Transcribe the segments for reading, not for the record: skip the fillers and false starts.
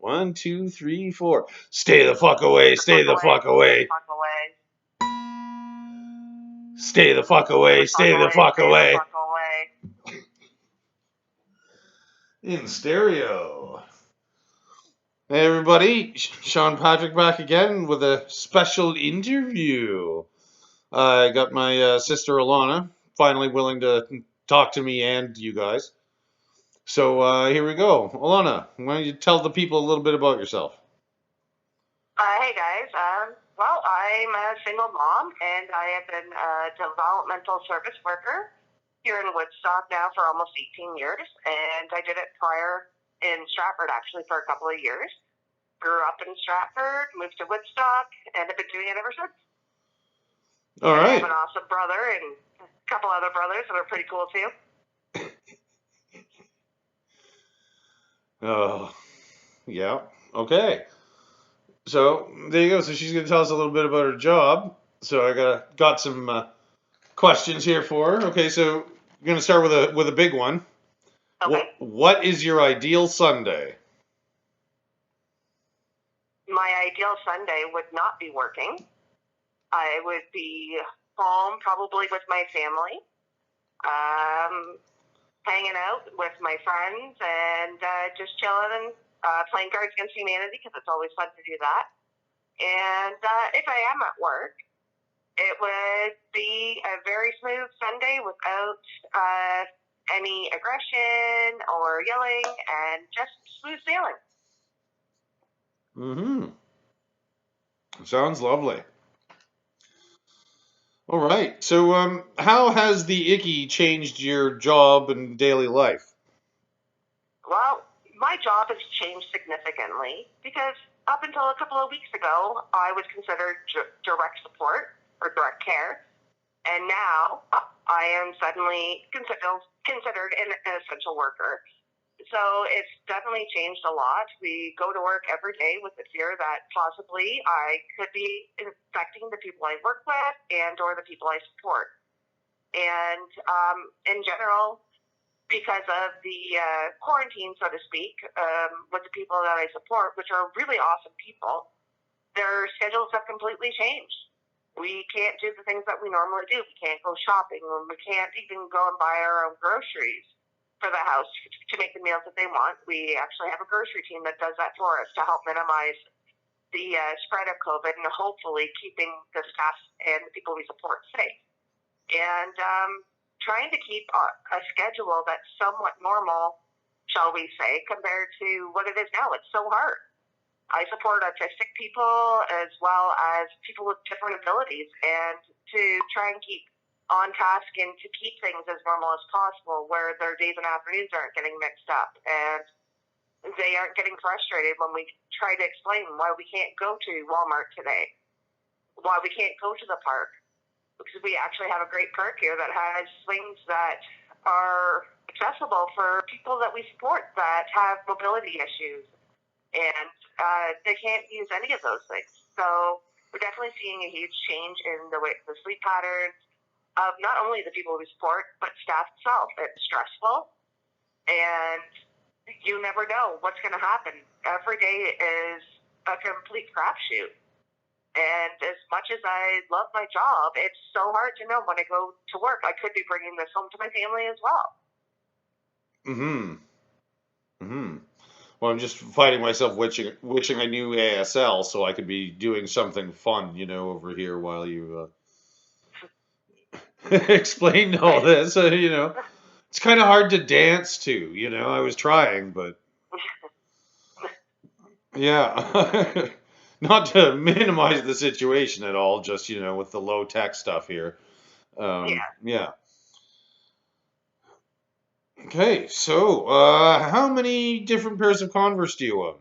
1, 2, 3, 4. Stay the fuck away. Stay the fuck away. Stay the fuck away. Stay the fuck away. In stereo. Hey everybody, Sean Patrick back again with a special interview. I got my sister Alana finally willing to talk to me and you guys. So here we go. Alana, why don't you tell the people a little bit about yourself? Hey guys, well, I'm a single mom and I have been a developmental service worker here in Woodstock now for almost 18 years, and I did it prior in Stratford actually for a couple of years. Grew up in Stratford, moved to Woodstock, and have been doing it ever since. All right. I have an awesome brother and a couple other brothers that are pretty cool too. Oh, yeah. Okay. So there you go. So she's going to tell us a little bit about her job. So I got some questions here for her. Okay, so we're going to start with a big one. Okay. What is your ideal Sunday? My ideal Sunday would not be working. I would be home probably with my family, hanging out with my friends and just chilling and playing Cards Against Humanity because it's always fun to do that. And if I am at work, it would be a very smooth Sunday without any aggression or yelling and just smooth sailing. Mm-hmm. Sounds lovely. All right. So how has the icky changed your job and daily life? Well, my job has changed significantly because up until a couple of weeks ago, I was considered direct support or direct care, and now I am suddenly considered an essential worker. So it's definitely changed a lot. We go to work every day with the fear that possibly I could be infecting the people I work with and or the people I support. And in general, because of the quarantine, so to speak, with the people that I support, which are really awesome people, their schedules have completely changed. We can't do the things that we normally do. We can't go shopping, and we can't even go and buy our own groceries for the house to make the meals that they want. We actually have a grocery team that does that for us to help minimize the spread of COVID and hopefully keeping the staff and the people we support safe. And trying to keep a schedule that's somewhat normal, shall we say, compared to what it is now. It's so hard. I support autistic people as well as people with different abilities, and to try and keep on task and to keep things as normal as possible where their days and afternoons aren't getting mixed up and they aren't getting frustrated when we try to explain why we can't go to Walmart today, why we can't go to the park, because we actually have a great park here that has swings that are accessible for people that we support that have mobility issues, and they can't use any of those things. So we're definitely seeing a huge change in the sleep patterns of not only the people we support, but staff itself. It's stressful, and you never know what's going to happen. Every day is a complete crapshoot. And as much as I love my job, it's so hard to know when I go to work. I could be bringing this home to my family as well. Mm-hmm. Mm-hmm. Well, I'm just fighting myself wishing I knew ASL so I could be doing something fun, over here while you explained all this. It's kind of hard to dance to, I was trying, but yeah. Not to minimize the situation at all, just, with the low tech stuff here. Yeah. Okay, so how many different pairs of Converse do you own?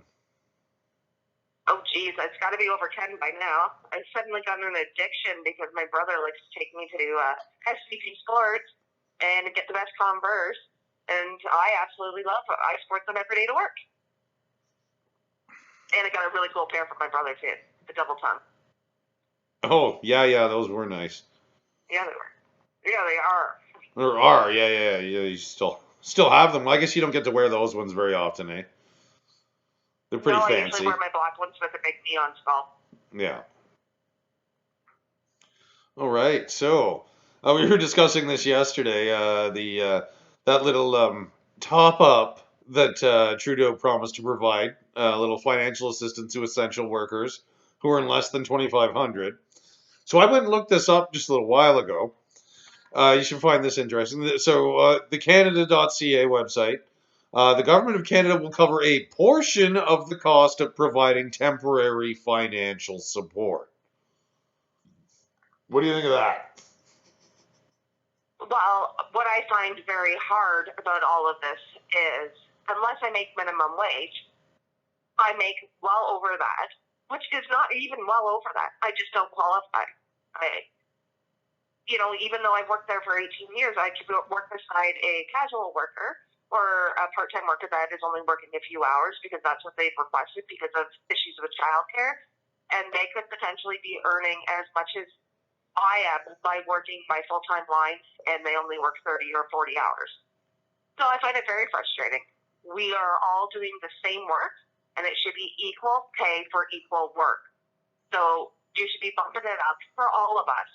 Oh, geez, it's got to be over 10 by now. I've suddenly gotten an addiction because my brother likes to take me to SVP Sports and get the best Converse, and I absolutely love it. I sport them every day to work. And I got a really cool pair for my brother, too, the double tongue. Oh, yeah, those were nice. Yeah, they were. Yeah, they are. Or are, yeah, you still have them. I guess you don't get to wear those ones very often, eh? They're No, pretty I usually wear fancy. my black ones with a big neon skull. Yeah. All right. So we were discussing this yesterday. The that little top up that Trudeau promised to provide, a little financial assistance to essential workers who earn less than 2,500. So I went and looked this up just a little while ago. You should find this interesting. So the Canada.ca website. The government of Canada will cover a portion of the cost of providing temporary financial support. What do you think of that? Well, what I find very hard about all of this is, unless I make minimum wage, I make well over that, which is not even well over that. I just don't qualify. Even though I've worked there for 18 years, I could work beside a casual worker or a part-time worker that is only working a few hours because that's what they've requested because of issues with childcare, and they could potentially be earning as much as I am by working my full-time lines, and they only work 30 or 40 hours. So I find it very frustrating. We are all doing the same work, and it should be equal pay for equal work. So you should be bumping it up for all of us,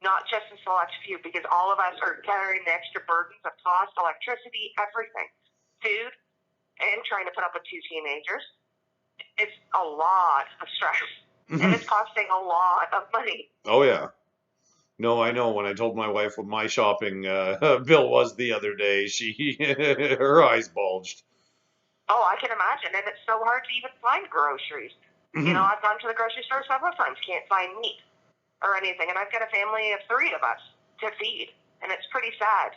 not just a select few, because all of us are carrying the extra burdens of cost, electricity, everything, food, and trying to put up with two teenagers. It's a lot of stress, and it's costing a lot of money. Oh yeah. No, I know. When I told my wife what my shopping bill was the other day, she her eyes bulged. Oh, I can imagine, and it's so hard to even find groceries. I've gone to the grocery store several times, can't find meat or anything, and I've got a family of 3 of us to feed, and it's pretty sad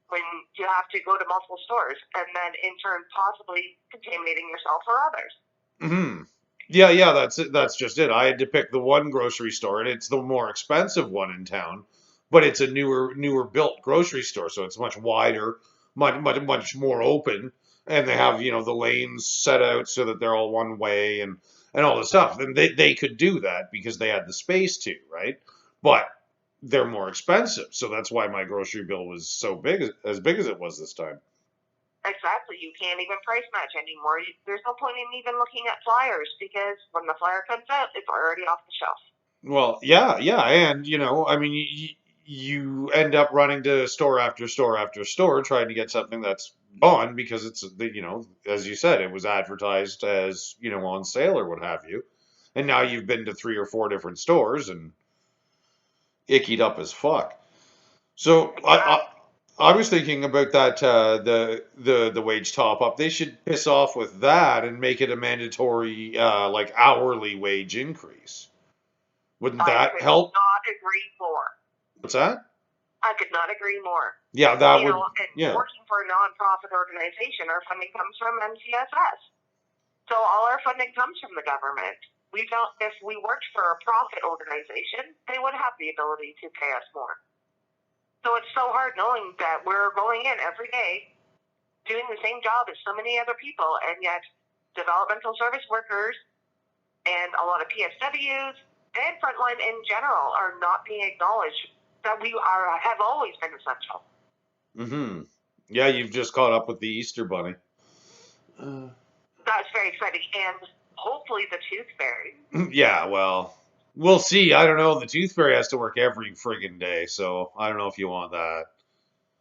when you have to go to multiple stores and then in turn possibly contaminating yourself or others. Hmm. Yeah, yeah, that's it. That's just it. I had to pick the one grocery store, and it's the more expensive one in town, but it's a newer built grocery store, so it's much wider, much more open, and they have, the lanes set out so that they're all one way and all this stuff. And they could do that because they had the space to, right? But they're more expensive, so that's why my grocery bill was so big, as big as it was this time. Exactly. You can't even price match anymore. There's no point in even looking at flyers because when the flyer comes out, it's already off the shelf. Well, yeah, yeah, and I mean, you end up running to store after store after store trying to get something that's gone because as you said, it was advertised as, on sale or what have you, and now you've been to 3 or 4 different stores and ickied up as fuck. So Yeah, I was thinking about that the wage top up. They should piss off with that and make it a mandatory like hourly wage increase. Wouldn't I that could help? not agree more. What's that? I could not agree more. Yeah, that would. And Yeah. working for a nonprofit organization, our funding comes from NCSS. So all our funding comes from the government. We don't. If we worked for a profit organization, they would have the ability to pay us more. So it's so hard knowing that we're going in every day doing the same job as so many other people, and yet developmental service workers and a lot of PSWs and frontline in general are not being acknowledged that we have always been essential. Mm-hmm. Yeah, you've just caught up with the Easter Bunny. That's very exciting, and hopefully the tooth fairy. Yeah, well, we'll see. I don't know. The Tooth Fairy has to work every friggin' day, so I don't know if you want that.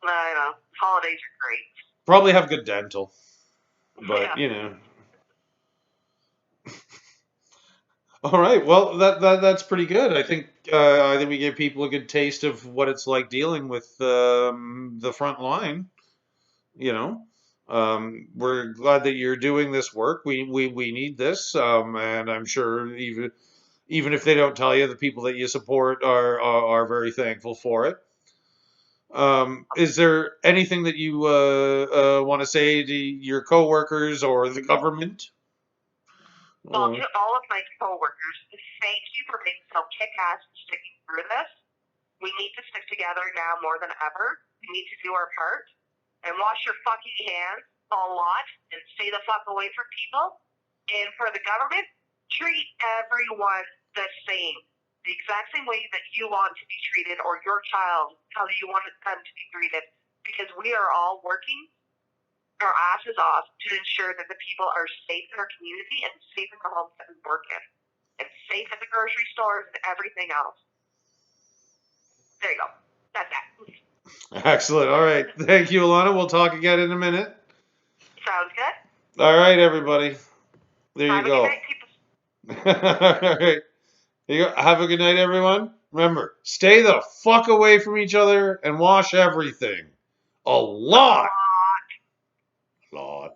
I know holidays are great. Probably have good dental, but Yeah. All right. Well, that's pretty good. I think we gave people a good taste of what it's like dealing with the front line. You know, we're glad that you're doing this work. We need this, and I'm sure even if they don't tell you, the people that you support are very thankful for it. Is there anything that you want to say to your coworkers or the government? Well, Uh, to all of my coworkers, thank you for being so kick-ass and sticking through this. We need to stick together now more than ever. We need to do our part and wash your fucking hands a lot and stay the fuck away from people. And for the government, treat everyone the same. The exact same way that you want to be treated, or your child, how you want them to be treated. Because we are all working our asses off to ensure that the people are safe in our community and safe in the homes that we work in. And safe at the grocery stores and everything else. There you go. That's that. Excellent. All right. Thank you, Alana. We'll talk again in a minute. Sounds good. All right, everybody. There you Have a go. good night, people. All right. There you go. Have a good night, everyone. Remember, stay the fuck away from each other and wash everything. A lot. A lot. Lot.